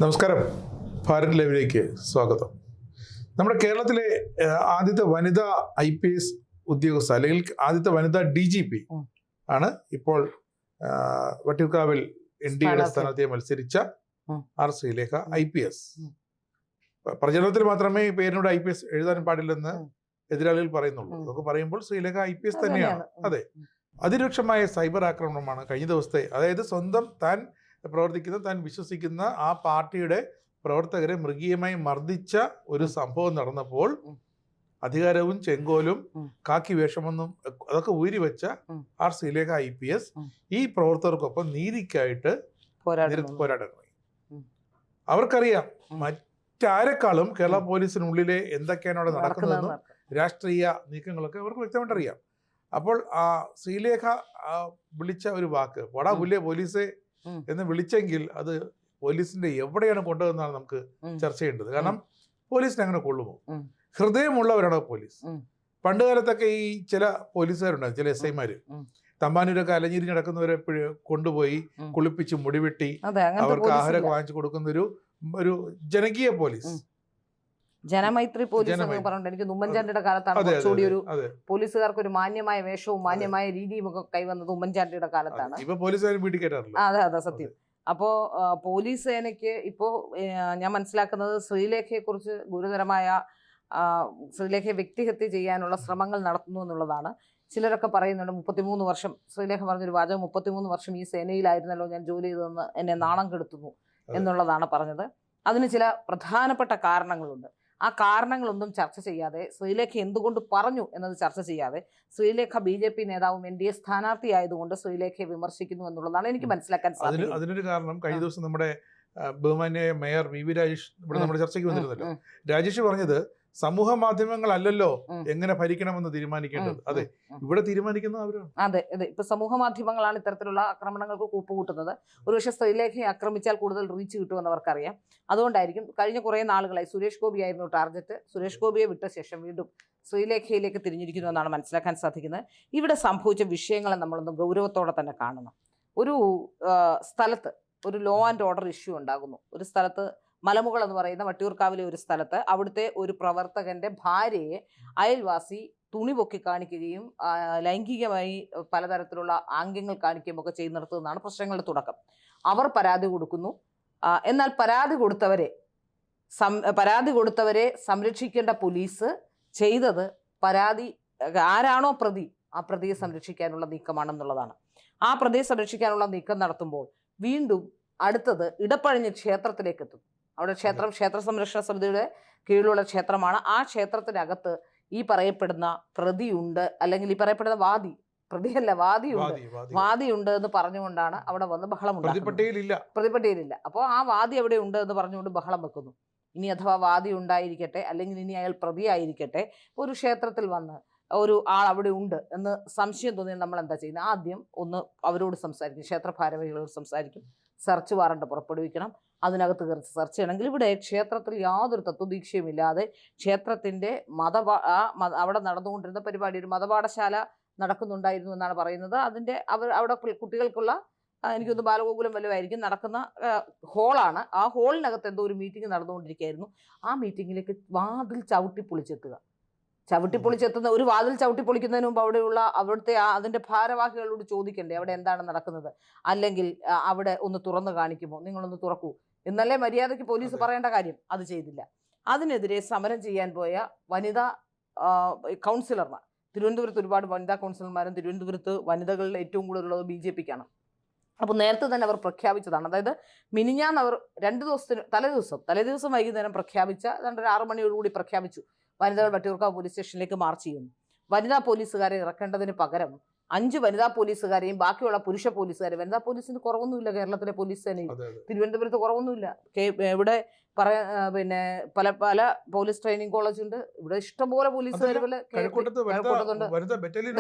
നമസ്കാരം, ഭാരത് ലൈവിലേക്ക് സ്വാഗതം. നമ്മുടെ കേരളത്തിലെ ആദ്യത്തെ വനിതാ IPS ഉദ്യോഗസ്ഥ അല്ലെങ്കിൽ ആദ്യത്തെ വനിതാ DGP ആണ് ഇപ്പോൾ വട്ടിയൂർക്കാവിൽ NDAയുടെ സ്ഥാനാർത്ഥിയെ മത്സരിച്ച ആർ ശ്രീലേഖ IPS. പ്രചരണത്തിൽ മാത്രമേ ഈ പേരിനോട് IPS എഴുതാൻ പാടില്ലെന്ന് എതിരാളികൾ പറയുന്നുള്ളൂ. അതൊക്കെ പറയുമ്പോൾ ശ്രീലേഖ IPS തന്നെയാണ്. അതെ, അതിരൂക്ഷമായ സൈബർ ആക്രമണമാണ് കഴിഞ്ഞ ദിവസത്തെ, അതായത് സ്വന്തം താൻ പ്രവർത്തിക്കുന്ന, താൻ വിശ്വസിക്കുന്ന ആ പാർട്ടിയുടെ പ്രവർത്തകരെ മൃഗീയമായി മർദ്ദിച്ച ഒരു സംഭവം നടന്നപ്പോൾ അധികാരവും ചെങ്കോലും കാക്കി വേഷമൊന്നും അതൊക്കെ ഊരിവെച്ച ആർ ശ്രീലേഖ IPS ഈ പ്രവർത്തകർക്കൊപ്പം നീതിക്കായിട്ട് പോരാടാൻ. അവർക്കറിയാം മറ്റാരെക്കാളും കേരള പോലീസിനുള്ളിലെ എന്തൊക്കെയാണ് അവിടെ നടക്കുന്നതെന്നും രാഷ്ട്രീയ നീക്കങ്ങളൊക്കെ അവർക്ക് വ്യക്തമായിട്ട് അറിയാം. അപ്പോൾ ആ ശ്രീലേഖ വിളിച്ച ഒരു വാക്ക് "വടാ പുല്ലേ പോലീസെ" എന്ന് വിളിച്ചെങ്കിൽ അത് പോലീസിന്റെ എവിടെയാണ് കൊണ്ടുവന്നാണ് നമുക്ക് ചർച്ച ചെയ്യേണ്ടത്. കാരണം പോലീസിന് അങ്ങനെ കൊള്ളുമോ? ഹൃദയമുള്ളവരാണോ പോലീസ്? പണ്ട് കാലത്തൊക്കെ ഈ ചില പോലീസുകാരുണ്ടാകും, ചില SI-മാര് തമ്പാനൂരൊക്കെ അലഞ്ഞിരിഞ്ഞ് നടക്കുന്നവരെ കൊണ്ടുപോയി കുളിപ്പിച്ച് മുടിവെട്ടി അവർക്ക് ആഹാരമൊക്കെ വാങ്ങിച്ചു കൊടുക്കുന്ന ഒരു ജനകീയ പോലീസ്, ജനമൈത്രി പോലീസ് എന്ന് പറഞ്ഞിട്ട് എനിക്ക് ഉമ്മൻചാണ്ടിയുടെ കാലത്താണ് കുറച്ചുകൂടി ഒരു പോലീസുകാർക്ക് ഒരു മാന്യമായ വേഷവും മാന്യമായ രീതിയും ഒക്കെ കൈവന്നത് ഉമ്മൻചാണ്ടിയുടെ കാലത്താണ്. അതെ അതെ, സത്യം. അപ്പോ പോലീസ് സേനയ്ക്ക് ഇപ്പോ ഞാൻ മനസ്സിലാക്കുന്നത് ശ്രീലേഖയെ കുറിച്ച് ഗുരുതരമായ ശ്രീലേഖയെ വ്യക്തിഹത്യ ചെയ്യാനുള്ള ശ്രമങ്ങൾ നടത്തുന്നു എന്നുള്ളതാണ്. ചിലരൊക്കെ പറയുന്നുണ്ട് 33 വർഷം, ശ്രീലേഖ പറഞ്ഞൊരു വാചകം 33 വർഷം ഈ സേനയിലായിരുന്നല്ലോ ഞാൻ ജോലി ചെയ്തതെന്ന് എന്നെ നാണം കെടുത്തുന്നു എന്നുള്ളതാണ് പറഞ്ഞത്. അതിന് ചില പ്രധാനപ്പെട്ട കാരണങ്ങളുണ്ട്. ആ കാരണങ്ങളൊന്നും ചർച്ച ചെയ്യാതെ, ശ്രീലേഖ എന്തുകൊണ്ട് പറഞ്ഞു എന്നത് ചർച്ച ചെയ്യാതെ, ശ്രീലേഖ BJP നേതാവും NDA സ്ഥാനാർത്ഥിയായതുകൊണ്ട് ശ്രീലേഖയെ വിമർശിക്കുന്നു എന്നുള്ളതാണ് എനിക്ക് മനസ്സിലാക്കാൻ സാധിക്കുന്നത്. അതിനൊരു കാരണം കഴിഞ്ഞ ദിവസം നമ്മുടെ ബഹുമാന്യ മേയർ VV രാജേഷ് ഇവിടെ നമ്മുടെ ചർച്ചയ്ക്ക് വന്നിരുന്നല്ലോ. രാജേഷ് പറഞ്ഞത് സമൂഹ മാധ്യമങ്ങളല്ലല്ലോ എങ്ങനെ ഭരിക്കണമെന്ന് തീരുമാനിക്കേണ്ടത്, അതെ ഇവിടെ തീരുമാനിക്കുന്നത് അവരാണ്. അതെ അതെ, ഇപ്പൊ സമൂഹ മാധ്യമങ്ങളാണ് ഇത്തരത്തിലുള്ള ആക്രമണങ്ങൾക്ക് കൂട്ടുകൂട്ടുന്നത്. ഒരുപക്ഷെ ശ്രീലേഖയെ ആക്രമിച്ചാൽ കൂടുതൽ റീച്ച് കിട്ടുമെന്ന് അവർക്കറിയാം. അതുകൊണ്ടായിരിക്കും കഴിഞ്ഞ കുറേ നാളുകളായി സുരേഷ് ഗോപി ആയിരുന്നു ടാർഗറ്റ്. സുരേഷ് ഗോപിയെ വിട്ട ശേഷം വീണ്ടും ശ്രീലേഖയിലേക്ക് തിരിഞ്ഞിരിക്കുന്നു എന്നാണ് മനസ്സിലാക്കാൻ സാധിക്കുന്നത്. ഇവിടെ സംഭവിച്ച വിഷയങ്ങളെ നമ്മളൊന്ന് ഗൗരവത്തോടെ തന്നെ കാണണം. ഒരു സ്ഥലത്ത് ഒരു ലോ ആൻഡ് ഓർഡർ ഇഷ്യൂ ഉണ്ടാകുന്നു. ഒരു സ്ഥലത്ത് മലമുകൾ എന്ന് പറയുന്ന വട്ടിയൂർക്കാവിലെ ഒരു സ്ഥലത്ത് അവിടുത്തെ ഒരു പ്രവർത്തകന്റെ ഭാര്യയെ അയൽവാസി തുണി പൊക്കി കാണിക്കുകയും ലൈംഗികമായി പലതരത്തിലുള്ള ആംഗ്യങ്ങൾ കാണിക്കുകയും ഒക്കെ ചെയ്യുന്നിടത്തുനിന്നാണ് പ്രശ്നങ്ങളുടെ തുടക്കം. അവർ പരാതി കൊടുക്കുന്നു. എന്നാൽ പരാതി കൊടുത്തവരെ സംരക്ഷിക്കേണ്ട പോലീസ് ചെയ്തത് ആരാണോ പ്രതി, ആ പ്രതിയെ സംരക്ഷിക്കാനുള്ള നീക്കമാണെന്നുള്ളതാണ്. ആ പ്രതിയെ സംരക്ഷിക്കാനുള്ള നീക്കം നടത്തുമ്പോൾ വീണ്ടും അടുത്തത് ഇടപ്പഴിഞ്ഞ് ക്ഷേത്രത്തിലേക്ക് എത്തും. അവിടെ ക്ഷേത്ര സംരക്ഷണ സമിതിയുടെ കീഴിലുള്ള ക്ഷേത്രമാണ്. ആ ക്ഷേത്രത്തിനകത്ത് ഈ പറയപ്പെടുന്ന പ്രതിയുണ്ട്, അല്ലെങ്കിൽ ഈ പറയപ്പെടുന്ന പ്രതിയല്ല വാദിയുണ്ട് എന്ന് പറഞ്ഞുകൊണ്ടാണ് അവിടെ വന്ന് ബഹളം ഉണ്ടാക്കുന്നത്. പ്രതിപട്ടികയിലില്ല. അപ്പോൾ ആ വാദി അവിടെ ഉണ്ട് എന്ന് പറഞ്ഞുകൊണ്ട് ബഹളം വെക്കുന്നു. ഇനി അഥവാ വാദി ഉണ്ടായിരിക്കട്ടെ, അല്ലെങ്കിൽ ഇനി അയാൾ പ്രതിയായിരിക്കട്ടെ, ഒരു ക്ഷേത്രത്തിൽ വന്ന് ഒരു ആൾ അവിടെ ഉണ്ട് എന്ന് സംശയം തോന്നിയാൽ നമ്മൾ എന്താ ചെയ്യുന്നത്? ആദ്യം ഒന്ന് അവരോട് സംസാരിക്കും, ക്ഷേത്ര ഭാരവാഹികളോട് സംസാരിക്കും, സെർച്ച് വാറണ്ട് പുറപ്പെടുവിക്കണം, അതിനകത്ത് കയറി സെർച്ച് ചെയ്യണമെങ്കിൽ. ഇവിടെ ക്ഷേത്രത്തിൽ യാതൊരു തത്വദീക്ഷയും ഇല്ലാതെ ക്ഷേത്രത്തിൻ്റെ അവിടെ നടന്നുകൊണ്ടിരുന്ന പരിപാടി, ഒരു മതപാഠശാല നടക്കുന്നുണ്ടായിരുന്നു എന്നാണ് പറയുന്നത്. അവിടെ കുട്ടികൾക്കുള്ള എനിക്കൊന്ന് ബാലഗോകുലം വല്ലതുമായിരിക്കും നടക്കുന്ന ഹോളാണ്. ആ ഹോളിനകത്ത് എന്തോ ഒരു മീറ്റിംഗ് നടന്നുകൊണ്ടിരിക്കുകയായിരുന്നു. ആ മീറ്റിങ്ങിലേക്ക് വാതിൽ ചവിട്ടിപ്പൊളിച്ചെത്തുന്ന ഒരു വാതിൽ ചവിട്ടിപ്പൊളിക്കുന്നതിന് മുമ്പ് അവിടുത്തെ അതിൻ്റെ ഭാരവാഹികളോട് ചോദിക്കണ്ടേ അവിടെ എന്താണ് നടക്കുന്നത്? അല്ലെങ്കിൽ അവിടെ ഒന്ന് തുറന്നു കാണിക്കുമോ, നിങ്ങളൊന്ന് തുറക്കൂ എന്നല്ലേ മര്യാദയ്ക്ക് പോലീസ് പറയേണ്ട കാര്യം. അത് ചെയ്തില്ല. അതിനെതിരെ സമരം ചെയ്യാൻ പോയ വനിതാ കൗൺസിലർമാർ, തിരുവനന്തപുരത്ത് ഒരുപാട് വനിതാ കൗൺസിലർമാരും തിരുവനന്തപുരത്ത് വനിതകളിൽ ഏറ്റവും കൂടുതലുള്ളത് BJPക്കാണ്. അപ്പോൾ നേരത്തെ തന്നെ അവർ പ്രഖ്യാപിച്ചതാണ്. അതായത് മിനിഞ്ഞാന്ന് അവർ തലേദിവസം വൈകുന്നേരം പ്രഖ്യാപിച്ച 6 മണിയോടുകൂടി പ്രഖ്യാപിച്ചു വനിതകൾ വട്ടിയൂർക്കാവ് പോലീസ് സ്റ്റേഷനിലേക്ക് മാർച്ച് ചെയ്യുന്നു. വനിതാ പോലീസുകാരെ ഇറക്കേണ്ടതിന് പകരം 5 വനിതാ പോലീസുകാരെയും ബാക്കിയുള്ള പുരുഷ പോലീസുകാരെ, വനിതാ പോലീസിന് കുറവൊന്നുമില്ല കേരളത്തിലെ പോലീസ് സേനയിൽ, തിരുവനന്തപുരത്ത് കുറവൊന്നുമില്ല. ഇവിടെ പിന്നെ പല പോലീസ് ട്രെയിനിങ് കോളേജ് ഉണ്ട്, ഇവിടെ ഇഷ്ടംപോലെ പോലീസുകാർ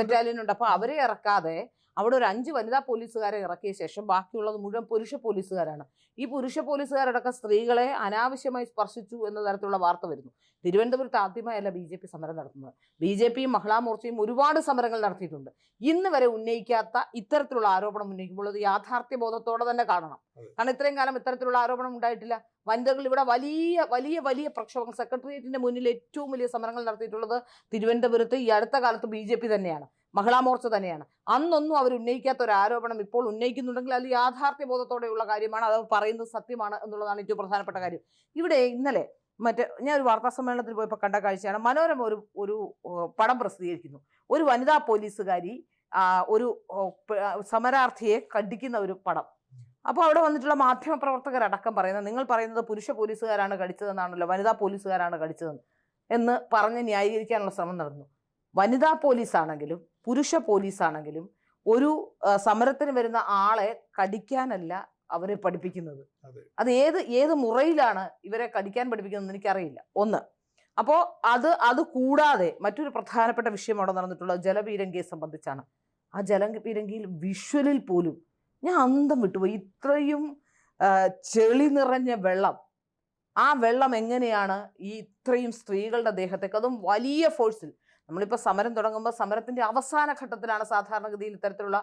ബറ്റാലിയൻ ഉണ്ട്. അപ്പൊ അവരെ ഇറക്കാതെ അവിടെ ഒരു 5 വനിതാ പോലീസുകാരെ ഇറക്കിയ ശേഷം ബാക്കിയുള്ളത് മുഴുവൻ പുരുഷ പോലീസുകാരാണ്. ഈ പുരുഷ പോലീസുകാരടക്കം സ്ത്രീകളെ അനാവശ്യമായി സ്പർശിച്ചു എന്ന തരത്തിലുള്ള വാർത്ത വരുന്നു. തിരുവനന്തപുരത്ത് ആദ്യമായല്ല BJP സമരം നടത്തുന്നത്. BJPയും മഹിളാ മോർച്ചയും ഒരുപാട് സമരങ്ങൾ നടത്തിയിട്ടുണ്ട്. ഇന്ന് വരെ ഉന്നയിക്കാത്ത ഇത്തരത്തിലുള്ള ആരോപണം ഉന്നയിക്കുമ്പോൾ അത് യാഥാർത്ഥ്യ ബോധത്തോടെ തന്നെ കാണണം. കാരണം ഇത്രയും കാലം ഇത്തരത്തിലുള്ള ആരോപണം ഉണ്ടായിട്ടില്ല. വനിതകൾ ഇവിടെ വലിയ വലിയ വലിയ പ്രക്ഷോഭങ്ങൾ, സെക്രട്ടേറിയറ്റിന്റെ മുന്നിൽ ഏറ്റവും വലിയ സമരങ്ങൾ നടത്തിയിട്ടുള്ളത് തിരുവനന്തപുരത്ത് ഈ അടുത്ത കാലത്ത് BJP തന്നെയാണ്, മഹിളാ മോർച്ച തന്നെയാണ്. അന്നൊന്നും അവർ ഉന്നയിക്കാത്ത ഒരു ആരോപണം ഇപ്പോൾ ഉന്നയിക്കുന്നുണ്ടെങ്കിൽ അത് യാഥാർത്ഥ്യബോധത്തോടെയുള്ള കാര്യമാണ്, അത് പറയുന്നത് സത്യമാണ് എന്നുള്ളതാണ് ഏറ്റവും പ്രധാനപ്പെട്ട കാര്യം. ഇവിടെ ഇന്നലെ ഞാൻ ഒരു വാർത്താ സമ്മേളനത്തിൽ പോയപ്പോൾ കണ്ട കാഴ്ചയാണ്. മനോരമ ഒരു പടം പ്രസിദ്ധീകരിക്കുന്നു. ഒരു വനിതാ പോലീസുകാരി ഒരു സമരാർത്ഥിയെ കടിക്കുന്ന ഒരു പടം. അപ്പോൾ അവിടെ വന്നിട്ടുള്ള മാധ്യമപ്രവർത്തകരടക്കം പറയുന്നത്, നിങ്ങൾ പറയുന്നത് പുരുഷ പോലീസുകാരാണ് കടിച്ചതെന്നാണല്ലോ, വനിതാ പോലീസുകാരാണ് കടിച്ചതെന്ന് എന്ന് പറഞ്ഞ് ന്യായീകരിക്കാനുള്ള ശ്രമം നടന്നു. വനിതാ പോലീസാണെങ്കിലും പുരുഷ പോലീസാണെങ്കിലും ഒരു സമരത്തിന് വരുന്ന ആളെ കടിക്കാനല്ല അവരെ പഠിപ്പിക്കുന്നത്. അത് ഏത് മുറയിലാണ് ഇവരെ കടിക്കാൻ പഠിപ്പിക്കുന്നത് എനിക്കറിയില്ല. ഒന്ന്. അപ്പോൾ അത് കൂടാതെ മറ്റൊരു പ്രധാനപ്പെട്ട വിഷയം അവിടെ നടന്നിട്ടുള്ളത് ജലപീരങ്കിയെ സംബന്ധിച്ചാണ്. ആ ജലപീരങ്കിയിൽ വിഷ്വലിൽ പോലും ഞാൻ അന്തം വിട്ടുപോയി. ഇത്രയും ചെളി നിറഞ്ഞ വെള്ളം, ആ വെള്ളം എങ്ങനെയാണ് ഈ ഇത്രയും സ്ത്രീകളുടെ ദേഹത്തേക്ക്, അതും വലിയ ഫോഴ്സിൽ. നമ്മളിപ്പോൾ സമരം തുടങ്ങുമ്പോൾ സമരത്തിന്റെ അവസാന ഘട്ടത്തിലാണ് സാധാരണഗതിയിൽ ഇത്തരത്തിലുള്ള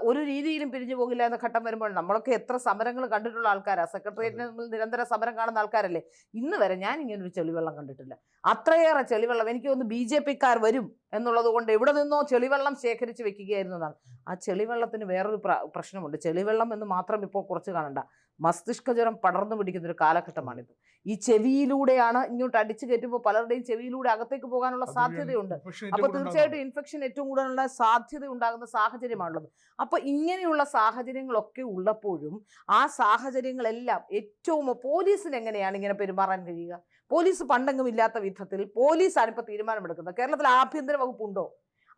ഒരു രീതിയിലും പിരിഞ്ഞു പോകില്ല എന്ന ഘട്ടം വരുമ്പോൾ, നമ്മളൊക്കെ എത്ര സമരങ്ങൾ കണ്ടിട്ടുള്ള ആൾക്കാരാണ്, സെക്രട്ടേറിയറ്റിന് നിരന്തര സമരം കാണുന്ന ആൾക്കാരല്ലേ. ഇന്ന് വരെ ഞാൻ ഇങ്ങനൊരു ചെളിവെള്ളം കണ്ടിട്ടില്ല. അത്രയേറെ ചെളിവെള്ളം. എനിക്ക് തോന്നുന്നു BJP-ക്കാർ വരും എന്നുള്ളത് കൊണ്ട് എവിടെ നിന്നോ ചെളിവെള്ളം ശേഖരിച്ച് വെക്കുകയായിരുന്നു എന്നാണ്. ആ ചെളിവെള്ളത്തിന് വേറൊരു പ്രശ്നമുണ്ട്. ചെളിവെള്ളം എന്ന് മാത്രം ഇപ്പോൾ കുറച്ച് കാണണ്ട, മസ്തിഷ്ക ജ്വരം പടർന്നു പിടിക്കുന്ന ഒരു കാലഘട്ടമാണിത്. ഈ ചെവിയിലൂടെയാണ് ഇങ്ങോട്ട് അടിച്ചു കയറ്റുമ്പോൾ പലരുടെയും ചെവിയിലൂടെ അകത്തേക്ക് പോകാനുള്ള സാധ്യതയുണ്ട്. അപ്പൊ തീർച്ചയായിട്ടും ഇൻഫെക്ഷൻ ഏറ്റവും കൂടുതലുള്ള സാധ്യത ഉണ്ടാകുന്ന സാഹചര്യമാണുള്ളത്. അപ്പൊ ഇങ്ങനെയുള്ള സാഹചര്യങ്ങളൊക്കെ ഉള്ളപ്പോഴും ആ സാഹചര്യങ്ങളെല്ലാം ഏറ്റവും പോലീസിന് എങ്ങനെയാണ് ഇങ്ങനെ പെരുമാറാൻ കഴിയുക? പോലീസ് പണ്ടെങ്കിലും ഇല്ലാത്ത വിധത്തിൽ പോലീസാണ് ഇപ്പൊ തീരുമാനമെടുക്കുന്നത്. കേരളത്തിൽ ആഭ്യന്തര വകുപ്പുണ്ടോ?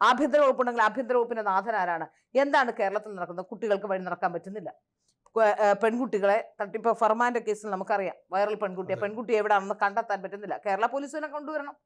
ആഭ്യന്തര വകുപ്പുണ്ടെങ്കിൽ ആഭ്യന്തര വകുപ്പിന്റെ നാഥൻ ആരാണ്? എന്താണ് കേരളത്തിൽ നടക്കുന്നത്? കുട്ടികൾക്ക് വഴി നടക്കാൻ പറ്റുന്നില്ല. പെൺകുട്ടികളെ തട്ടിപ്പ് ഫർമാന്റെ കേസിൽ നമുക്കറിയാം, വൈറൽ പെൺകുട്ടി എവിടെയാണെന്ന് കണ്ടെത്താൻ പറ്റുന്നില്ല. കേരള പോലീസിനെ കൊണ്ടുവരണം.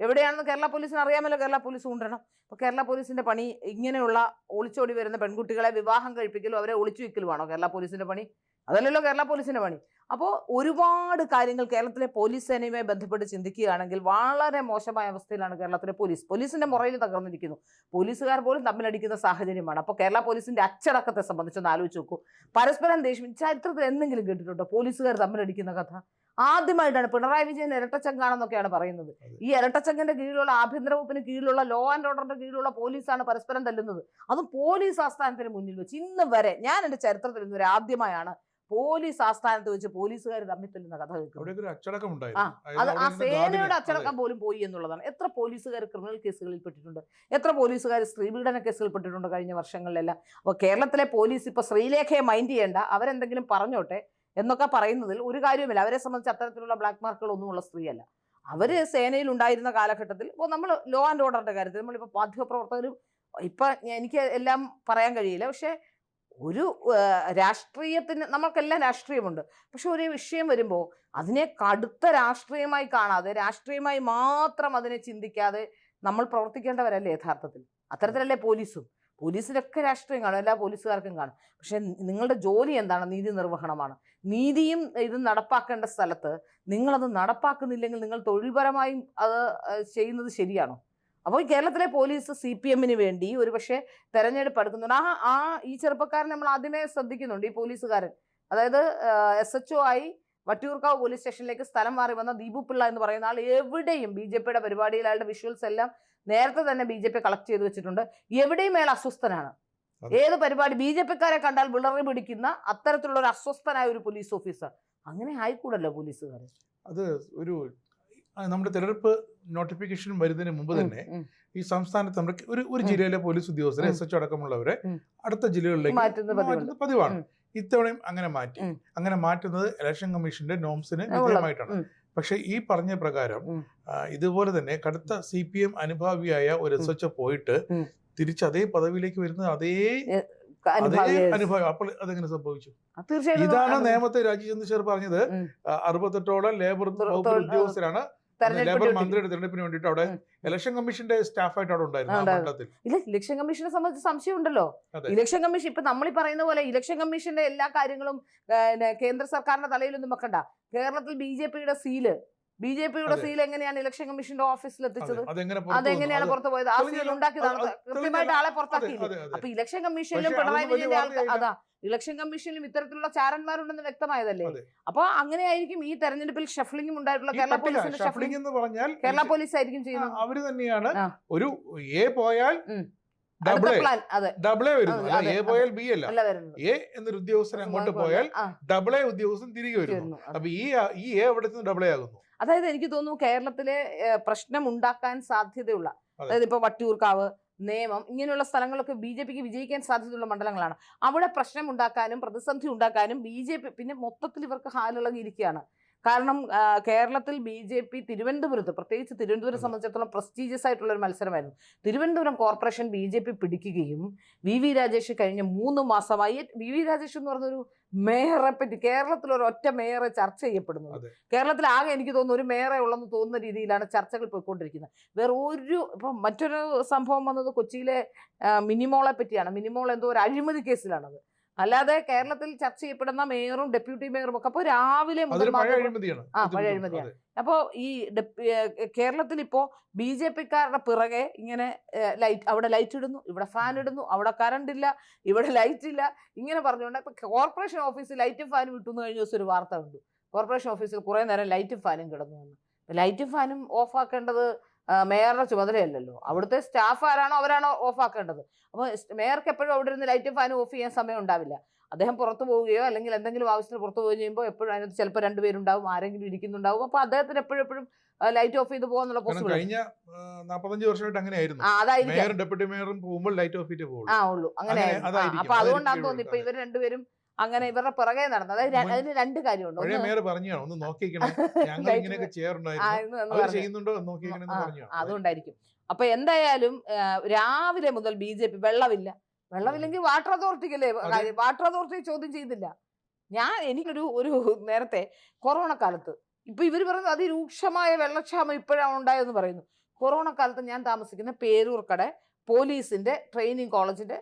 എവിടെയാണെന്ന് കേരള പോലീസിന് അറിയാമല്ലോ, കേരള പോലീസ് കൊണ്ടുവരണം. അപ്പോൾ കേരള പോലീസിന്റെ പണി ഇങ്ങനെയുള്ള ഒളിച്ചോടി വരുന്ന പെൺകുട്ടികളെ വിവാഹം കഴിപ്പിക്കലും അവരെ ഒളിച്ചു വെക്കലുമാണോ കേരള പോലീസിന്റെ പണി? അതല്ലല്ലോ കേരള പോലീസിന്റെ പണി. അപ്പോൾ ഒരുപാട് കാര്യങ്ങൾ കേരളത്തിലെ പോലീസ് സേനയുമായി ബന്ധപ്പെട്ട് ചിന്തിക്കുകയാണെങ്കിൽ വളരെ മോശമായ അവസ്ഥയിലാണ് കേരളത്തിലെ പോലീസിന്റെ മുറയിൽ തകർന്നിരിക്കുന്നു. പോലീസുകാർ പോലും തമ്മിലടിക്കുന്ന സാഹചര്യമാണ്. അപ്പോൾ കേരള പോലീസിന്റെ അച്ചടക്കത്തെ സംബന്ധിച്ചൊന്ന് ആലോചിച്ച് നോക്കൂ. പരസ്പരം ദേഷ്യം ചരിത്രത്തിൽ എന്തെങ്കിലും കേട്ടിട്ടുണ്ടോ പോലീസുകാർ തമ്മിലടിക്കുന്ന കഥ? ആദ്യമായിട്ടാണ്. പിണറായി വിജയൻ ഇരട്ടച്ചങ്കാണെന്നൊക്കെയാണ് പറയുന്നത്. ഈ ഇരട്ടച്ചങ്കിന്റെ കീഴിലുള്ള ആഭ്യന്തര വകുപ്പിന് കീഴിലുള്ള ലോ ആൻഡ് ഓർഡറിന്റെ കീഴിലുള്ള പോലീസാണ് പരസ്പരം തല്ലുന്നത്. അതും പോലീസ് ആസ്ഥാനത്തിന് മുന്നിൽ വെച്ച്. ഇന്ന് വരെ ഞാൻ എൻ്റെ ചരിത്രത്തിൽ ഇന്നുവരെ ആദ്യമായാണ് പോലീസ് ആസ്ഥാനത്ത് വെച്ച് പോലീസുകാർ തമ്മിൽ തല്ലുന്ന കഥ കേൾക്കുന്നത്. ആ സേനയുടെ അച്ചടക്കം പോലും പോയി എന്നുള്ളതാണ്. എത്ര പോലീസുകാർ ക്രിമിനൽ കേസുകളിൽ പെട്ടിട്ടുണ്ട്, എത്ര പോലീസുകാർ സ്ത്രീപീഡന കേസുകളിൽ പെട്ടിട്ടുണ്ട് കഴിഞ്ഞ വർഷങ്ങളിലെല്ലാം. അപ്പോൾ കേരളത്തിലെ പോലീസ് ഇപ്പൊ ശ്രീലേഖയെ മൈൻഡ് ചെയ്യേണ്ട, അവരെന്തെങ്കിലും പറഞ്ഞോട്ടെ എന്നൊക്കെ പറയുന്നതിൽ ഒരു കാര്യവുമില്ല. അവരെ സംബന്ധിച്ച് അത്തരത്തിലുള്ള ബ്ലാക്ക് മാർക്കുകളൊന്നുമുള്ള സ്ത്രീയല്ല. അവര് സേനയിൽ ഉണ്ടായിരുന്ന കാലഘട്ടത്തിൽ ഇപ്പോൾ നമ്മൾ ലോ ആൻഡ് ഓർഡറിന്റെ കാര്യത്തിൽ നമ്മളിപ്പോൾ മാധ്യമപ്രവർത്തകരും ഇപ്പൊ എനിക്ക് എല്ലാം പറയാൻ കഴിയില്ല. പക്ഷെ ഒരു രാഷ്ട്രീയത്തിന് നമ്മൾക്കെല്ലാം രാഷ്ട്രീയമുണ്ട്. പക്ഷെ ഒരു വിഷയം വരുമ്പോൾ അതിനെ കടുത്ത രാഷ്ട്രീയമായി കാണാതെ, രാഷ്ട്രീയമായി മാത്രം അതിനെ ചിന്തിക്കാതെ നമ്മൾ പ്രവർത്തിക്കേണ്ടവരല്ലേ യഥാർത്ഥത്തിൽ? അത്തരത്തിലല്ലേ പോലീസിലൊക്കെ രാഷ്ട്രീയം കാണും, എല്ലാ പോലീസുകാർക്കും കാണും. പക്ഷെ നിങ്ങളുടെ ജോലി എന്താണ്? നീതി നിർവഹണമാണ്. നീതിയും ഇത് നടപ്പാക്കേണ്ട സ്ഥലത്ത് നിങ്ങളത് നടപ്പാക്കുന്നില്ലെങ്കിൽ നിങ്ങൾ തൊഴിൽപരമായും അത് ചെയ്യുന്നത് ശരിയാണോ? അപ്പോൾ കേരളത്തിലെ പോലീസ് CPM-ന് വേണ്ടി ഒരുപക്ഷെ തെരഞ്ഞെടുപ്പ് എടുക്കുന്നുണ്ട്. ഈ ചെറുപ്പക്കാരൻ നമ്മൾ ആദ്യമേ ശ്രദ്ധിക്കുന്നുണ്ട്. ഈ പോലീസുകാരൻ, അതായത് SHO ആയി വട്ടിയൂർക്കാവ് പോലീസ് സ്റ്റേഷനിലേക്ക് സ്ഥലം മാറി വന്ന ദീപു പിള്ള എന്ന് പറയുന്ന ആൾ എവിടെയും BJP-യുടെ പരിപാടിയിൽ അയാളുടെ വിഷ്വൽസ് എല്ലാം നേരത്തെ തന്നെ BJP കളക്ട് ചെയ്ത് വെച്ചിട്ടുണ്ട്. എവിടെയും അയാൾ അസ്വസ്ഥനാണ്. ഏത് പരിപാടി BJP-ക്കാരെ കണ്ടാൽ വിളറി പിടിക്കുന്ന അത്തരത്തിലുള്ള ഒരു അസ്വസ്ഥനായ ഒരു പോലീസ് ഓഫീസർ. അങ്ങനെ ആയിക്കൂടല്ലോ പോലീസുകാർ. അത് നമ്മുടെ തെരഞ്ഞെടുപ്പ് നോട്ടിഫിക്കേഷൻ വരുന്നതിന് മുമ്പ് തന്നെ ഈ സംസ്ഥാനത്ത് നമ്മുടെ ഒരു ജില്ലയിലെ പോലീസ് ഉദ്യോഗസ്ഥരെ SHO അടക്കമുള്ളവരെ അടുത്ത ജില്ലകളിലേക്ക് മാറ്റുന്ന പതിവാണ്. ഇത്തവണയും അങ്ങനെ മാറ്റുന്നത് ഇലക്ഷൻ കമ്മീഷന്റെ നോംസിന് വിധേയമായിട്ടാണ്. പക്ഷെ ഈ പറഞ്ഞ പ്രകാരം ഇതുപോലെ തന്നെ കടുത്ത CPM അനുഭാവിയായ ഒരു SHO പോയിട്ട് തിരിച്ച് അതേ പദവിയിലേക്ക് വരുന്നത് അതേ അനുഭവം. അപ്പോൾ അതെങ്ങനെ സംഭവിച്ചു? ഇതാണ് നിയമത്തെ രാജീവ് ചന്ദ്രശേഖർ പറഞ്ഞത്. 68ഓളം ലേബർ വകുപ്പ് ഉദ്യോഗസ്ഥരാണ് ലേബർ മന്ത്രിയുടെ തെരഞ്ഞെടുപ്പിന് വേണ്ടിയിട്ട് അവിടെ ഇലക്ഷൻ കമ്മീഷന്റെ സ്റ്റാഫായിട്ട് അവിടെ ഉണ്ടായിരുന്നു. ഇല്ല, ഇലക്ഷൻ കമ്മീഷനെ സംബന്ധിച്ച് സംശയമുണ്ടല്ലോ. ഇലക്ഷൻ കമ്മീഷൻ ഇപ്പൊ നമ്മൾ ഈ പറയുന്ന പോലെ ഇലക്ഷൻ കമ്മീഷന്റെ എല്ലാ കാര്യങ്ങളും കേന്ദ്ര സർക്കാരിന്റെ തലയിലൊന്നും വെക്കണ്ട. കേരളത്തിൽ BJP-യുടെ സീല് BJP-യുടെ സീൽ എങ്ങനെയാണ് ഇലക്ഷൻ കമ്മീഷന്റെ ഓഫീസിൽ എത്തിച്ചത്? അതെങ്ങനെയാണ് അതെങ്ങനെയാണ് പുറത്തു പോയത്? ആ സീൽ ഉണ്ടാക്കിയതാണ്, കൃത്യമായിട്ട് ആളെ പുറത്താക്കിയില്ല. അപ്പൊ ഇലക്ഷൻ കമ്മീഷനിലും പിണറായി വിജയന്റെ അതാ ഇലക്ഷൻ കമ്മീഷനിലും ഇത്തരത്തിലുള്ള ചാരന്മാരുണ്ടെന്ന് വ്യക്തമായതല്ലേ? അപ്പൊ അങ്ങനെയായിരിക്കും ഈ തെരഞ്ഞെടുപ്പിൽ ഷഫ്ലിംഗും ഉണ്ടായിട്ടുള്ള കേരള പോലീസിന്റെ ഷഫ്ലിംഗ് എന്ന് പറഞ്ഞാൽ കേരള പോലീസ് ആയിരിക്കും ചെയ്യുന്നത്. അവര് തന്നെയാണ് ഒരു എ പോയാൽ ഡബിൾ എ വരുന്നു, എ പോയാൽ ബി അല്ല. എ എന്നൊരു ഉദ്യോഗസ്ഥൻ അങ്ങോട്ട് പോയാൽ ഡബിൾ എ ഉദ്യോഗസ്ഥൻ തിരികെ വരുന്നു. അപ്പൊ ഈ എ അവിടെ നിന്ന് ഡബിൾ എ ആകുന്നു. അതായത് എനിക്ക് തോന്നുന്നു കേരളത്തിലെ പ്രശ്നം ഉണ്ടാക്കാൻ സാധ്യതയുള്ള, അതായത് ഇപ്പൊ വട്ടിയൂർക്കാവ്, നേമം ഇങ്ങനെയുള്ള സ്ഥലങ്ങളൊക്കെ BJP-ക്ക് വിജയിക്കാൻ സാധ്യതയുള്ള മണ്ഡലങ്ങളാണ്. അവിടെ പ്രശ്നം ഉണ്ടാക്കാനും പ്രതിസന്ധി ഉണ്ടാക്കാനും BJP പിന്നെ മൊത്തത്തിൽ ഇവർക്ക് ഹാലിളകിയിരിക്കുകയാണ്. കാരണം കേരളത്തിൽ BJP തിരുവനന്തപുരത്ത്, പ്രത്യേകിച്ച് തിരുവനന്തപുരം സംബന്ധിച്ചിടത്തോളം പ്രസ്റ്റീജിയസ് ആയിട്ടുള്ള ഒരു മത്സരമായിരുന്നു. തിരുവനന്തപുരം കോർപ്പറേഷൻ BJP പിടിക്കുകയും VV രാജേഷ് കഴിഞ്ഞ 3 മാസമായി VV രാജേഷ് എന്ന് പറഞ്ഞൊരു മേയറെ പറ്റി കേരളത്തിൽ ഒരു ഒറ്റ മേയറെ ചർച്ച ചെയ്യപ്പെടുന്നത്. കേരളത്തിൽ ആകെ എനിക്ക് തോന്നുന്നു ഒരു മേയറെ ഉള്ളെന്ന് തോന്നുന്ന രീതിയിലാണ് ചർച്ചകൾ പോയിക്കൊണ്ടിരിക്കുന്നത്. വേറെ ഇപ്പം മറ്റൊരു സംഭവം വന്നത് കൊച്ചിയിലെ മിനിമോളെ പറ്റിയാണ്. മിനിമോൾ എന്തോ ഒരു അഴിമതി കേസിലാണത്. അല്ലാതെ കേരളത്തിൽ ചർച്ച ചെയ്യപ്പെടുന്ന മേയറും ഡെപ്യൂട്ടി മേയറും ഒക്കെ അപ്പോൾ രാവിലെ മുതൽ പഴയ അഴിമതിയാണ്. അപ്പോൾ ഈ കേരളത്തിൽ ഇപ്പോൾ BJP-ക്കാരുടെ പിറകെ ഇങ്ങനെ അവിടെ ലൈറ്റ് ഇടുന്നു, ഇവിടെ ഫാൻ ഇടുന്നു, അവിടെ കറണ്ട് ഇല്ല, ഇവിടെ ലൈറ്റ് ഇല്ല, ഇങ്ങനെ പറഞ്ഞുകൊണ്ട് ഇപ്പൊ കോർപ്പറേഷൻ ഓഫീസിൽ ലൈറ്റും ഫാനും ഇട്ടുന്ന കഴിഞ്ഞ ദിവസം ഒരു വാർത്ത ഉണ്ട്. കോർപ്പറേഷൻ ഓഫീസിൽ കുറെ നേരം ലൈറ്റും ഫാനും കിടന്നു വന്നു. ലൈറ്റും ഫാനും ഓഫ് ആക്കേണ്ടത് മേയറുടെ ചുമതലയല്ലല്ലോ. അവിടുത്തെ സ്റ്റാഫ് ആരാണോ അവരാണോ ഓഫ് ആക്കേണ്ടത്. അപ്പോൾ മേയർക്ക് എപ്പോഴും അവിടെ ഇരുന്ന് ലൈറ്റും ഫാനും ഓഫ് ചെയ്യാൻ സമയം ഉണ്ടാവില്ല. അദ്ദേഹം പുറത്തു പോവുകയോ അല്ലെങ്കിൽ എന്തെങ്കിലും ആവശ്യത്തിന് പുറത്തു പോവുകയോ ചെയ്യുമ്പോൾ എപ്പോഴും അതിനകത്ത് ചിലപ്പോൾ 2 പേരുണ്ടാവും, ആരെങ്കിലും ഇരിക്കുന്നുണ്ടാവും. അപ്പോൾ അദ്ദേഹത്തിന് എപ്പോഴും ലൈറ്റ് ഓഫ് ചെയ്ത് പോകാന്നുള്ള പോസിബിൾ. കഴിഞ്ഞ 45 വർഷമായിട്ട് അങ്ങനെയായിരുന്നു. മേയറും ഡെപ്യൂട്ടി മേയറും പോകുമ്പോൾ ലൈറ്റ് ഓഫ് ചെയ്തിട്ട് പോകുള്ളൂ. ഉള്ളൂ അങ്ങനെ. അപ്പൊ അതുകൊണ്ടാണ് തോന്നുന്നു ഇപ്പൊ ഇവർ രണ്ടുപേരും അങ്ങനെ ഇവരുടെ പിറകെ നടന്നത്. അതായത് അതിന് 2 കാര്യമുണ്ട്. അതുകൊണ്ടായിരിക്കും. അപ്പൊ എന്തായാലും രാവിലെ മുതൽ BJP വെള്ളമില്ലെങ്കിൽ വാട്ടർ അതോറിറ്റിക്കല്ലേ കാര്യം. വാട്ടർ അതോറിറ്റി ചോദ്യം ചെയ്തില്ല. എനിക്കൊരു നേരത്തെ കൊറോണ കാലത്ത് ഇപ്പൊ ഇവർ പറയുന്നത് അതിരൂക്ഷമായ വെള്ളക്ഷാമം ഇപ്പോഴാണ് ഉണ്ടായെന്ന് പറയുന്നു. കൊറോണ കാലത്ത് ഞാൻ താമസിക്കുന്ന പേരൂർക്കട പോലീസിന്റെ ട്രെയിനിങ് കോളേജിന്റെ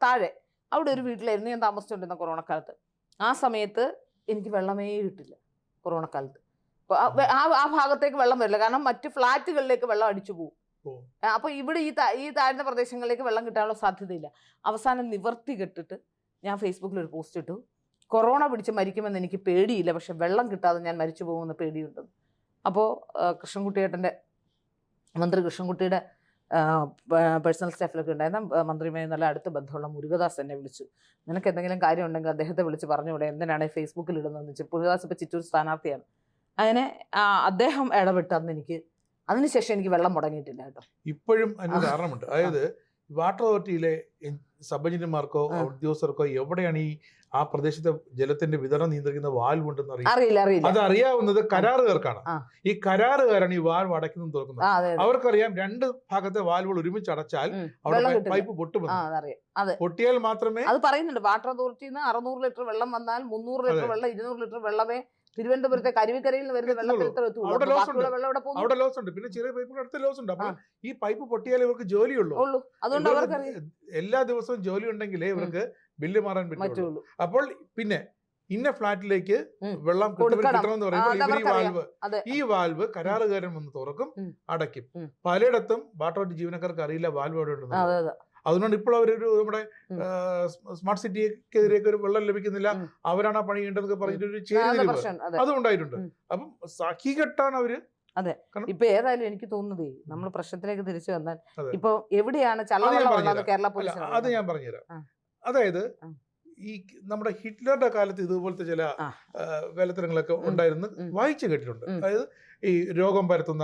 താഴെ അവിടെ ഒരു വീട്ടിലായിരുന്നു ഞാൻ താമസിച്ചുകൊണ്ടിരുന്ന കൊറോണ കാലത്ത്. ആ സമയത്ത് എനിക്ക് വെള്ളമേ കിട്ടില്ല. കൊറോണ കാലത്ത് ആ ഭാഗത്തേക്ക് വെള്ളം വരില്ല, കാരണം മറ്റ് ഫ്ലാറ്റുകളിലേക്ക് വെള്ളം അടിച്ചു പോകും. അപ്പൊ ഇവിടെ ഈ താഴ്ന്ന പ്രദേശങ്ങളിലേക്ക് വെള്ളം കിട്ടാനുള്ള സാധ്യതയില്ല. അവസാനം നിവർത്തി കെട്ടിട്ട് ഞാൻ ഫേസ്ബുക്കിൽ ഒരു പോസ്റ്റ് ഇട്ടു, കൊറോണ പിടിച്ച് മരിക്കുമെന്ന് എനിക്ക് പേടിയില്ല, പക്ഷെ വെള്ളം കിട്ടാതെ ഞാൻ മരിച്ചു പോകുമെന്ന് പേടിയുണ്ടെന്ന്. അപ്പോൾ മന്ത്രി കൃഷ്ണൻകുട്ടിയുടെ പേഴ്സണൽ സ്റ്റാഫിലൊക്കെ ഉണ്ടായിരുന്ന മന്ത്രിയുമായി നല്ല അടുത്ത ബന്ധമുള്ള മുരുകദാസ് എന്നെ വിളിച്ചു. നിനക്ക് എന്തെങ്കിലും കാര്യം ഉണ്ടെങ്കിൽ അദ്ദേഹത്തെ വിളിച്ച് പറഞ്ഞുകൂടെ, എന്തിനാണ് ഫേസ്ബുക്കിൽ ഇടുന്നതെന്ന് വെച്ചാൽ. മുരുകദാസ് ഇപ്പോൾ ചിറ്റൂർ സ്ഥാനാർത്ഥിയാണ്. അങ്ങനെ അദ്ദേഹം ഇടപെട്ട് അതിനുശേഷം എനിക്ക് വെള്ളം മുടങ്ങിയിട്ടില്ല കേട്ടോ. ഇപ്പോഴും അതിന് കാരണമുണ്ട്. അതായത് വാട്ടർ അതോറിറ്റിയിലെ സബ് എഞ്ചിനീയർമാർക്കോ ഉദ്യോഗസ്ഥർക്കോ എവിടെയാണ് ആ പ്രദേശത്തെ ജലത്തിന്റെ വിതരണം നിയന്ത്രിക്കുന്ന വാൽവ് ഉണ്ടെന്ന് അറിയില്ല. അത് അറിയാവുന്നത് കരാറുകാർക്കാണ്. ഈ കരാറുകാരാണ് ഈ വാൽവ് അടയ്ക്കുന്നതും തുറക്കുന്നത്. അവർക്കറിയാം 2 ഭാഗത്തെ വാൽവുകൾ ഒരുമിച്ച് അടച്ചാൽ അവിടെ പൈപ്പ് പൊട്ടുമെന്ന്. പൊട്ടിയാൽ മാത്രമേ അത് പറയുന്നുണ്ട്. വാട്ടർ അതോറിറ്റിയിൽ നിന്ന് 600 ലിറ്റർ വെള്ളം വന്നാൽ 300 ലിറ്റർ വെള്ളം 200 ലിറ്റർ വെള്ളമേ തിരുവനന്തപുരത്തെ കരുവിക്കരയിൽ നിന്ന് വരുന്ന അവിടെ ലോസ് ഉണ്ട്. പിന്നെ ചെറിയ പൈപ്പുകൾ അടുത്ത ലോസ് ഉണ്ട്. അപ്പൊ ഈ പൈപ്പ് പൊട്ടിയാലേ ഇവർക്ക് ജോലിയുള്ളൂ. അതുകൊണ്ട് അവർക്ക് എല്ലാ ദിവസവും ജോലി ഉണ്ടെങ്കിലേ ഇവർക്ക് ബില്ല് മാറാൻ പറ്റുള്ളൂ. അപ്പോൾ പിന്നെ ഇന്ന ഫ്ലാറ്റിലേക്ക് വെള്ളം കിട്ടണമെന്ന് പറയുമ്പോൾ ഈ വാൽവ് കരാറുകാരൻ വന്ന് തുറക്കും, അടയ്ക്കും. പലയിടത്തും വാട്ടർ അതോറിറ്റി ജീവനക്കാർക്ക് അറിയില്ല വാൽവ് എവിടെ ഉണ്ടെന്ന്. അതുകൊണ്ട് ഇപ്പോൾ അവരൊരു നമ്മുടെ സ്മാർട്ട് സിറ്റിക്കെതിരെയൊക്കെ ഒരു വെള്ളം ലഭിക്കുന്നില്ല, അവരാണ് ആ പണി ചെയ്യേണ്ടതെന്ന് പറഞ്ഞിട്ടൊരു ചേരുന്ന അതും ഉണ്ടായിട്ടുണ്ട്. അപ്പം സഖി കെട്ടാണ് അവര്. അതെ, ഇപ്പൊ ഏതായാലും എനിക്ക് തോന്നുന്നതേ നമ്മൾ പ്രശ്നത്തിലേക്ക് തിരിച്ചു വന്നാൽ ഇപ്പൊ എവിടെയാണ് ചള്ളവെള്ളം കേരള പോലീസ്. അത് ഞാൻ പറഞ്ഞുതരാം. അതായത് ഈ നമ്മുടെ ഹിറ്റ്ലറുടെ കാലത്ത് ഇതുപോലത്തെ ചില വേലത്തരങ്ങളൊക്കെ ഉണ്ടായിരുന്നു, വായിച്ചു കേട്ടിട്ടുണ്ട്. അതായത് ഈ രോഗം പരത്തുന്ന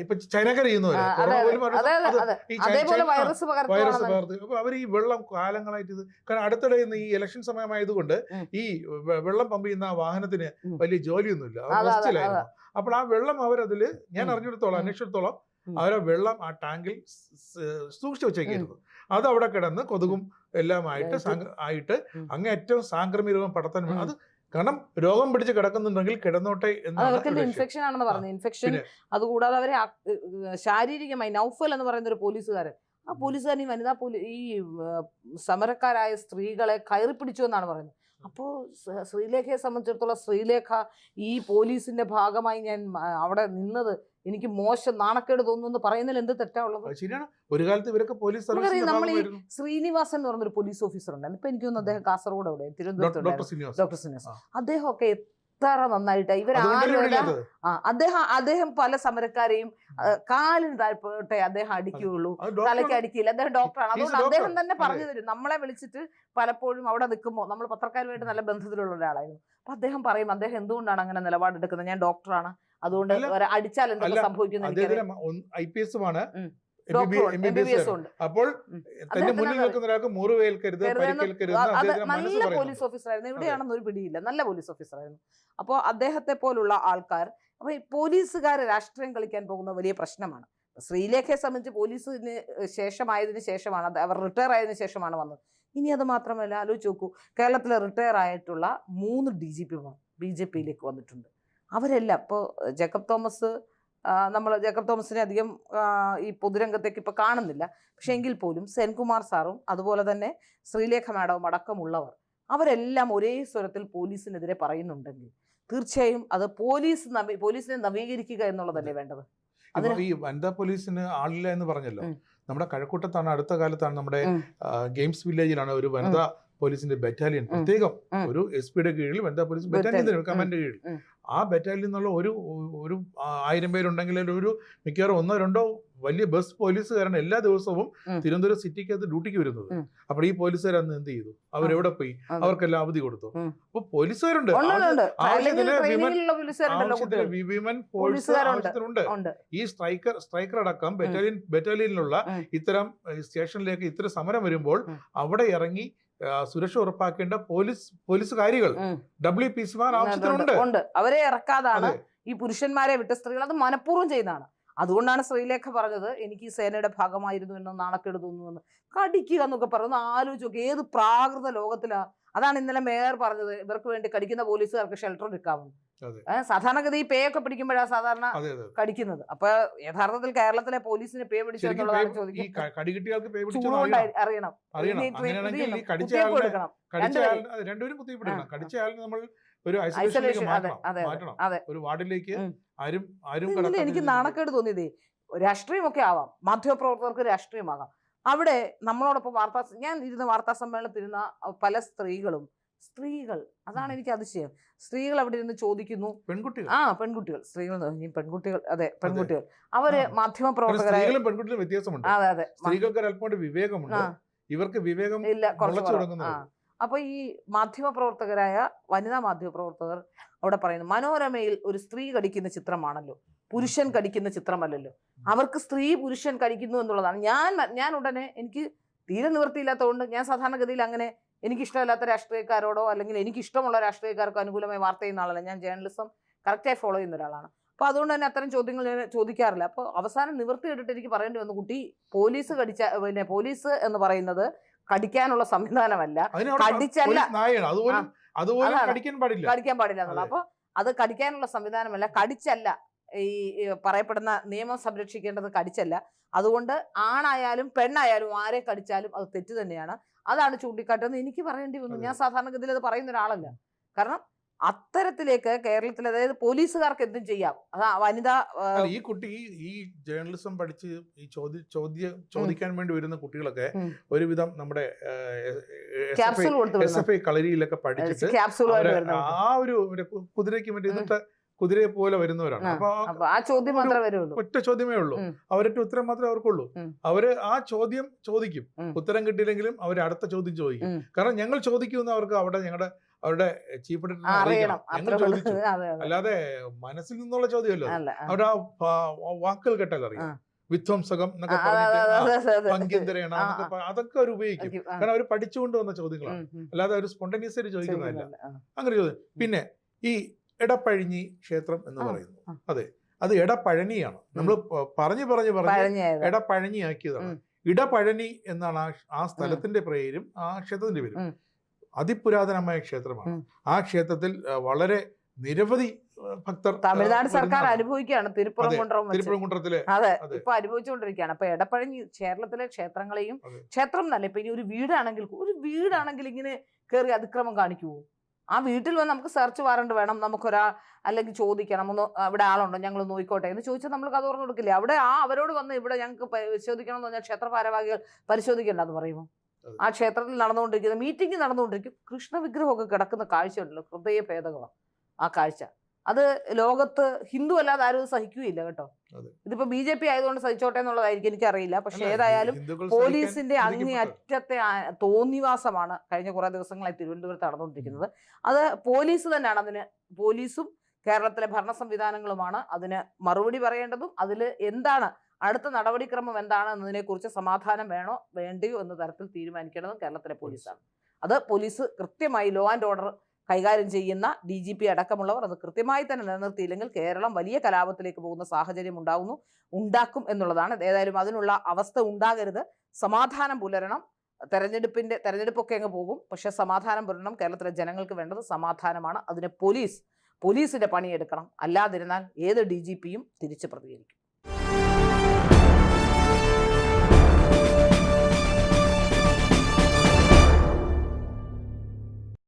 ഇപ്പൊ ചൈനക്കാർ ചെയ്യുന്നവര് വൈറസ് പകർത്തി. അപ്പൊ അവർ ഈ വെള്ളം കാലങ്ങളായിട്ട് കാരണം അടുത്തിടെ ഈ ഇലക്ഷൻ സമയമായതുകൊണ്ട് ഈ വെള്ളം പമ്പ് ചെയ്യുന്ന വാഹനത്തിന് വലിയ ജോലിയൊന്നുമില്ല, റെസ്റ്റിലായിരുന്നു. അപ്പോൾ ആ വെള്ളം അവരതില് ഞാൻ അറിഞ്ഞെടുത്തോളം അന്വേഷിച്ചിടത്തോളം അവരെ വെള്ളം ആ ടാങ്കിൽ സൂക്ഷിച്ചു വെച്ചേക്കായിരുന്നു. അത് അവിടെ കിടന്ന് കൊതുകും എല്ലാം ആയിട്ട് അങ്ങേറ്റവും സാംക്രമിക രോഗം പടർത്താൻ അത് കാരണം രോഗം പിടിച്ച് കിടക്കുന്നുണ്ടെങ്കിൽ കിടന്നോട്ടെ എന്നാണ് ഇൻഫെക്ഷൻ ആണെന്ന് പറഞ്ഞു. ഇൻഫെക്ഷൻ അതുകൂടാതെ അവരെ ശാരീരികമായി നൗഫൽ എന്ന് പറയുന്ന ഒരു പോലീസുകാരൻ, ആ പോലീസുകാരൻ ഈ സമരക്കാരായ സ്ത്രീകളെ കയറി പിടിച്ചു എന്നാണ് പറയുന്നത്. അപ്പോൾ ശ്രീലേഖയെ സംബന്ധിച്ചിടത്തോളം ശ്രീലേഖ ഈ പോലീസിന്റെ ഭാഗമായി ഞാൻ അവിടെ നിന്നത് എനിക്ക് മോശം നാണക്കേട് തോന്നുന്നു പറയുന്നതിൽ എന്ത് തെറ്റാ ഉള്ളത്? ശരിയാണ്. ഒരു കാലത്ത് ഇവരൊക്കെ പോലീസ് നമ്മൾ ഈ ശ്രീനിവാസൻ എന്ന് പറഞ്ഞൊരു പോലീസ് ഓഫീസർ ഉണ്ടായിരുന്നു. ഇപ്പൊ എനിക്ക് തോന്നുന്നു അദ്ദേഹം കാസർഗോഡ് അവിടെ തിരുവനന്തപുരത്ത് ഡോക്ടർ ശ്രീനിവാസൻ. അദ്ദേഹമൊക്കെ എത്ര നന്നായിട്ട് അദ്ദേഹം പല സമരക്കാരെയും കാലിന് താഴ്പോട്ടെ അദ്ദേഹം അടിക്കുകയുള്ളൂ, തലയ്ക്ക് അടിക്കില്ല. അദ്ദേഹം ഡോക്ടറാണ്. അതുകൊണ്ട് അദ്ദേഹം തന്നെ പറഞ്ഞു തരും. നമ്മളെ വിളിച്ചിട്ട് പലപ്പോഴും അവിടെ നിൽക്കുമ്പോൾ നമ്മൾ പത്രക്കാരുമായിട്ട് നല്ല ബന്ധത്തിലുള്ള ഒരാളായിരുന്നു. അപ്പൊ അദ്ദേഹം പറയും അദ്ദേഹം എന്തുകൊണ്ടാണ് അങ്ങനെ നിലപാടെടുക്കുന്നത്, ഞാൻ ഡോക്ടറാണ്, അതുകൊണ്ട് അടിച്ചാൽ എന്തൊക്കെ സംഭവിക്കുന്നു. അപ്പോൾ തന്റെ മുന്നിൽ നിൽക്കുന്ന ഒരാൾക്ക് മുറിവേൽക്കരുത്, നല്ല പോലീസ് ഓഫീസറായിരുന്നു. എവിടെയാണെന്ന് ഒരു പിടിയില്ല, നല്ല പോലീസ് ഓഫീസറായിരുന്നു. അപ്പോൾ അദ്ദേഹത്തെ പോലുള്ള ആൾക്കാർ, അപ്പൊ ഈ പോലീസുകാർ രാഷ്ട്രീയം കളിക്കാൻ പോകുന്ന വലിയ പ്രശ്നമാണ്. ശ്രീലേഖയെ സംബന്ധിച്ച് പോലീസിന് ശേഷമായതിനു ശേഷമാണ്, അവർ റിട്ടയർ ആയതിനു ശേഷമാണ് വന്നത്. ഇനി അത് മാത്രമല്ല, ആലോചിച്ച് നോക്കൂ, കേരളത്തിലെ റിട്ടയർ ആയിട്ടുള്ള 3 DGP BJPയിലേക്ക് വന്നിട്ടുണ്ട്. അവരെല്ലാം ഇപ്പോൾ ജേക്കബ് തോമസിനെ അധികം ഈ പൊതുരംഗത്തേക്ക് ഇപ്പൊ കാണുന്നില്ല. പക്ഷെ എങ്കിൽ പോലും സെൻകുമാർ സാറും അതുപോലെ തന്നെ ശ്രീലേഖ മാഡവും അടക്കമുള്ളവർ അവരെല്ലാം ഒരേ സ്വരത്തിൽ പോലീസിനെതിരെ പറയുന്നുണ്ടെങ്കിൽ തീർച്ചയായും അത് പോലീസിനെ നവീകരിക്കുക എന്നുള്ളതല്ലേ വേണ്ടത്. ഈ വനിതാ പോലീസിന് ആളില്ല എന്ന് പറഞ്ഞല്ലോ. നമ്മുടെ കഴക്കൂട്ടത്താണ്, അടുത്ത കാലത്താണ് നമ്മുടെ ഗെയിംസ് വില്ലേജിലാണ് ഒരു വനിതാ പോലീസിന്റെ ബറ്റാലിയൻ, പ്രത്യേകം ഒരു SP യുടെ കീഴിൽ വനിതാ പോലീസ് ബറ്റാലിയൻ കമാൻഡിന്റെ കീഴിൽ. ആ ബറ്റാലിയൻ എന്നുള്ള ഒരു 1000 പേരുണ്ടെങ്കിൽ ഒരു മിക്കവാറും 1-2 വലിയ ബസ് പോലീസുകാരാണ് എല്ലാ ദിവസവും തിരുവനന്തപുരം സിറ്റിക്കകത്ത് ഡ്യൂട്ടിക്ക് വരുന്നത്. അപ്പോൾ ഈ പോലീസുകാർ അന്ന് എന്ത് ചെയ്തു? അവരെവിടെ പോയി? അവർക്കെല്ലാം അവധി കൊടുത്തു. അപ്പൊ പോലീസുകാരുണ്ട്, വിമൻ ഫോഴ്സ് ആവശ്യത്തിനുണ്ട്. ഈ സ്ട്രൈക്കർ അടക്കം ബറ്റാലിയനിലുള്ള ഇത്തരം സ്റ്റേഷനിലേക്ക് ഇത്തരം സമരം വരുമ്പോൾ അവിടെ ഇറങ്ങി സുരക്ഷ ഉറപ്പാക്കേണ്ട പോലീസുകാരികൾ WPCമാർ ആവശ്യത്തിനുണ്ട്. അവരെ ഇറക്കാതാണ് ഈ പുരുഷന്മാരെ വിട്ട സ്ത്രീകൾ അത് മനഃപൂർവ്വം ചെയ്യുന്നതാണ്. അതുകൊണ്ടാണ് ശ്രീലേഖ പറഞ്ഞത് എനിക്ക് ഈ സേനയുടെ ഭാഗമായിരുന്നു എന്ന് നാണക്കേട് തോന്നുന്നു. കടിക്കുക എന്നൊക്കെ പറയുന്നത് ആലോചിച്ച് നോക്കി, ഏത് പ്രാകൃത ലോകത്തിലാ. അതാണ് ഇന്നലെ മേയർ പറഞ്ഞത്, ഇവർക്ക് വേണ്ടി കടിക്കുന്ന പോലീസുകാർക്ക് ഷെൽട്ടർ എടുക്കാമെന്ന്. സാധാരണഗതി പേ ഒക്കെ പിടിക്കുമ്പോഴാണ് സാധാരണ കടിക്കുന്നത്. അപ്പൊ യഥാർത്ഥത്തിൽ കേരളത്തിലെ പോലീസിന് പേ പിടിച്ചു എന്നുള്ളതാണ് ചോദിക്കുന്നത്. അറിയണം, രണ്ടുപേരും കുത്തിപ്പിടിക്കണം. കടിച്ച ആളിന് നമ്മൾ ഒരു ഐസൊലേഷൻ മാറ്റണം, ഒരു വാർഡിലേക്ക് ആരും. എനിക്ക് നാണക്കേട് തോന്നിയതേ, രാഷ്ട്രീയമൊക്കെ ആവാം, മാധ്യമപ്രവർത്തകർക്ക് രാഷ്ട്രീയമാകാം. അവിടെ നമ്മളോടൊപ്പം ഞാൻ ഇരുന്ന വാർത്താ സമ്മേളനത്തിരുന്ന പല സ്ത്രീകൾ, അതാണ് എനിക്ക് അതിശയം. സ്ത്രീകൾ അവിടെ ഇരുന്ന് ചോദിക്കുന്നു, പെൺകുട്ടികൾ അവര് മാധ്യമപ്രവർത്തകരായ വ്യത്യാസമുണ്ട്. അതെ, സ്ത്രീകൾക്ക് അല്പം വിവേകമുണ്ട്, ഇവർക്ക് വിവേകം ഇല്ല. അപ്പൊ ഈ മാധ്യമപ്രവർത്തകരായ വനിതാ മാധ്യമപ്രവർത്തകർ അവിടെ പറയുന്നു, മനോരമയിൽ ഒരു സ്ത്രീ കടിക്കുന്ന ചിത്രമാണല്ലോ, പുരുഷൻ കടിക്കുന്ന ചിത്രമല്ലല്ലോ. അവർക്ക് സ്ത്രീ പുരുഷൻ കടിക്കുന്നു എന്നുള്ളതാണ്. ഞാൻ ഉടനെ, എനിക്ക് തീരെ നിവൃത്തിയില്ലാത്തതുകൊണ്ട് ഞാൻ സാധാരണഗതിയിൽ അങ്ങനെ എനിക്കിഷ്ടമില്ലാത്ത രാഷ്ട്രീയക്കാരോടോ അല്ലെങ്കിൽ എനിക്കിഷ്ടമുള്ള രാഷ്ട്രീയക്കാർക്കോ അനുകൂലമായി വാർത്ത ചെയ്യുന്ന ആളല്ല. ഞാൻ ജേർണലിസം കറക്റ്റായി ഫോളോ ചെയ്യുന്ന ഒരാളാണ്. അപ്പോൾ അതുകൊണ്ട് തന്നെ അത്തരം ചോദ്യങ്ങൾ ഞാൻ ചോദിക്കാറില്ല. അപ്പോൾ അവസാനം നിവൃത്തി കേട്ടിട്ട് എനിക്ക് പറയേണ്ടി വന്നു, കുട്ടി പോലീസ് എന്ന് പറയുന്നത് കടിക്കാനുള്ള സംവിധാനമല്ല, കടിച്ചല്ല, കടിക്കാൻ പാടില്ല എന്നുള്ള. അപ്പൊ അത് കടിക്കാനുള്ള സംവിധാനമല്ല, കടിച്ചല്ല. ഈ പറയപ്പെടുന്ന നിയമം സംരക്ഷിക്കേണ്ടത് കടിച്ചല്ല. അതുകൊണ്ട് ആണായാലും പെണ്ണായാലും ആരെ കടിച്ചാലും അത് തെറ്റ് തന്നെയാണ്. അതാണ് ചൂണ്ടിക്കാട്ടുന്നത്. എനിക്ക് പറയേണ്ടി വന്നു. ഞാൻ സാധാരണഗതിയിൽ അത് പറയുന്ന ഒരാളല്ല. കാരണം അത്തരത്തിലേക്ക് കേരളത്തിൽ, അതായത് പോലീസുകാർക്ക് എന്തും ചെയ്യാം. അതാ വനിതാ ഈ കുട്ടി ഈ ജേർണലിസം പഠിച്ച് ഈ ചോദിക്കാൻ വേണ്ടി വരുന്ന കുട്ടികളൊക്കെ ഒരുവിധം നമ്മുടെ SFI കളരിയിലൊക്കെ പഠിച്ചിട്ട് ആ ഒരു കുതിരയ്ക്ക് വേണ്ടി കുതിരയെ പോലെ വരുന്നവരാണ്. അപ്പൊ ആ ചോദ്യം മാത്രമേ വരുള്ളൂ, ഒറ്റ ചോദ്യമേ ഉള്ളൂ, അവരുടെ ഉത്തരം മാത്രമേ അവർക്കുള്ളൂ. അവര് ആ ചോദ്യം ചോദിക്കും, ഉത്തരം കിട്ടിയില്ലെങ്കിലും അവർ അടുത്ത ചോദ്യം ചോദിക്കും. കാരണം ഞങ്ങൾ ചോദിക്കുന്ന അവർക്ക് അവരുടെ ചീഫ് എഡിറ്റർ അറിയണം, ഞങ്ങൾ ചോദിച്ചു. അല്ലാതെ മനസ്സിൽ നിന്നുള്ള ചോദ്യമല്ലോ, അവരുടെ ആ വാക്കുകൾ കേട്ടാൽ അറിയാം. വിധ്വംസകം എന്നൊക്കെ പറഞ്ഞിട്ട് പങ്കിന്തരേണ എന്നൊക്കെ, അതൊക്കെ അവർ ഉപയോഗിക്കും. കാരണം അവർ പഠിച്ചുകൊണ്ട് വന്ന ചോദ്യങ്ങളാണ്, അല്ലാതെ അവർ സ്പോണ്ടേനിയസ് ആയിട്ട് ചോദിക്കുന്നതല്ല. അങ്ങനെ ചോദ്യം. പിന്നെ ഈ എടപ്പഴിഞ്ഞി ക്ഷേത്രം എന്ന് പറയുന്നു, അതെ, അത് എടപ്പഴനിയാണ്. നമ്മൾ പറഞ്ഞു എടപ്പഴഞ്ഞി ആക്കിയതാണ്. ഇടപഴനി എന്നാണ് ആ സ്ഥലത്തിന്റെ പേരും ആ ക്ഷേത്രത്തിന്റെ പേരും. അതിപുരാതനമായ ക്ഷേത്രമാണ്. ആ ക്ഷേത്രത്തിൽ വളരെ നിരവധി ഭക്തർ, തമിഴ്നാട് സർക്കാർ അനുഭവിക്കുകയാണ്. തിരുപ്പുറംകുன்றത്തിലെ അതെ, ഇപ്പൊ അനുഭവിച്ചുകൊണ്ടിരിക്കുകയാണ്. അപ്പൊ എടപ്പഴഞ്ഞി കേരളത്തിലെ ക്ഷേത്രങ്ങളെയും, ക്ഷേത്രം എന്നല്ല, ഇപ്പൊ ഇനി ഒരു വീടാണെങ്കിൽ ഇങ്ങനെ കയറി അതിക്രമം കാണിക്കുമോ? ആ വീട്ടിൽ വന്ന് നമുക്ക് സെർച്ച് വാറണ്ട് വേണം, അല്ലെങ്കിൽ ചോദിക്കണം, ഒന്ന് ഇവിടെ ആളുണ്ടോ ഞങ്ങൾ നോക്കിക്കോട്ടെ എന്ന് ചോദിച്ചാൽ നമ്മൾ കഥ തുറന്നു കൊടുക്കില്ല. അവിടെ അവരോട് വന്ന് ഇവിടെ ഞങ്ങൾക്ക് പരിശോധിക്കണം എന്ന് പറഞ്ഞാൽ ക്ഷേത്ര ഭാരവാഹികൾ പരിശോധിക്കേണ്ടെന്ന് പറയുമോ? ആ ക്ഷേത്രത്തിൽ നടന്നുകൊണ്ടിരിക്കുന്ന മീറ്റിംഗ് നടന്നുകൊണ്ടിരിക്കും, കൃഷ്ണ വിഗ്രഹമൊക്കെ കിടക്കുന്ന കാഴ്ചയുണ്ടല്ലോ, ഹൃദയഭേദകമാണ് ആ കാഴ്ച. അത് ലോകത്ത് ഹിന്ദു അല്ലാതെ ആരും സഹിക്കുകയില്ല കേട്ടോ. ഇതിപ്പോ BJP ആയതുകൊണ്ട് സഹിച്ചോട്ടെ എന്നുള്ളതായിരിക്കും, എനിക്കറിയില്ല. പക്ഷെ ഏതായാലും പോലീസിന്റെ അങ്ങേയറ്റത്തെ തോന്നിവാസമാണ് കഴിഞ്ഞ കുറെ ദിവസങ്ങളായി തിരുവനന്തപുരത്ത് നടന്നുകൊണ്ടിരിക്കുന്നത്. അത് പോലീസ് തന്നെയാണ് പോലീസും കേരളത്തിലെ ഭരണ സംവിധാനങ്ങളുമാണ് അതിന് മറുപടി പറയേണ്ടതും. അതിൽ എന്താണ് അടുത്ത നടപടിക്രമം എന്താണ് എന്നതിനെ കുറിച്ച് സമാധാനം വേണോ വേണ്ടയോ എന്ന തരത്തിൽ തീരുമാനിക്കേണ്ടതും കേരളത്തിലെ പോലീസാണ്. അത് പോലീസ് കൃത്യമായി ലോ ആൻഡ് ഓർഡർ കൈകാര്യം ചെയ്യുന്ന DGP അടക്കമുള്ളവർ അത് കൃത്യമായി തന്നെ നിലനിർത്തിയില്ലെങ്കിൽ കേരളം വലിയ കലാപത്തിലേക്ക് പോകുന്ന സാഹചര്യം ഉണ്ടാക്കും എന്നുള്ളതാണ്. ഏതായാലും അതിനുള്ള അവസ്ഥ ഉണ്ടാകരുത്. സമാധാനം പുലരണം. തെരഞ്ഞെടുപ്പൊക്കെ അങ്ങ് പോകും, പക്ഷെ സമാധാനം പുലരണം. കേരളത്തിലെ ജനങ്ങൾക്ക് വേണ്ടത് സമാധാനമാണ്. അതിന് പോലീസിന്റെ പണിയെടുക്കണം. അല്ലാതിരുന്നാൽ ഏത് DGPയും തിരിച്ച് പ്രതികരിക്കും.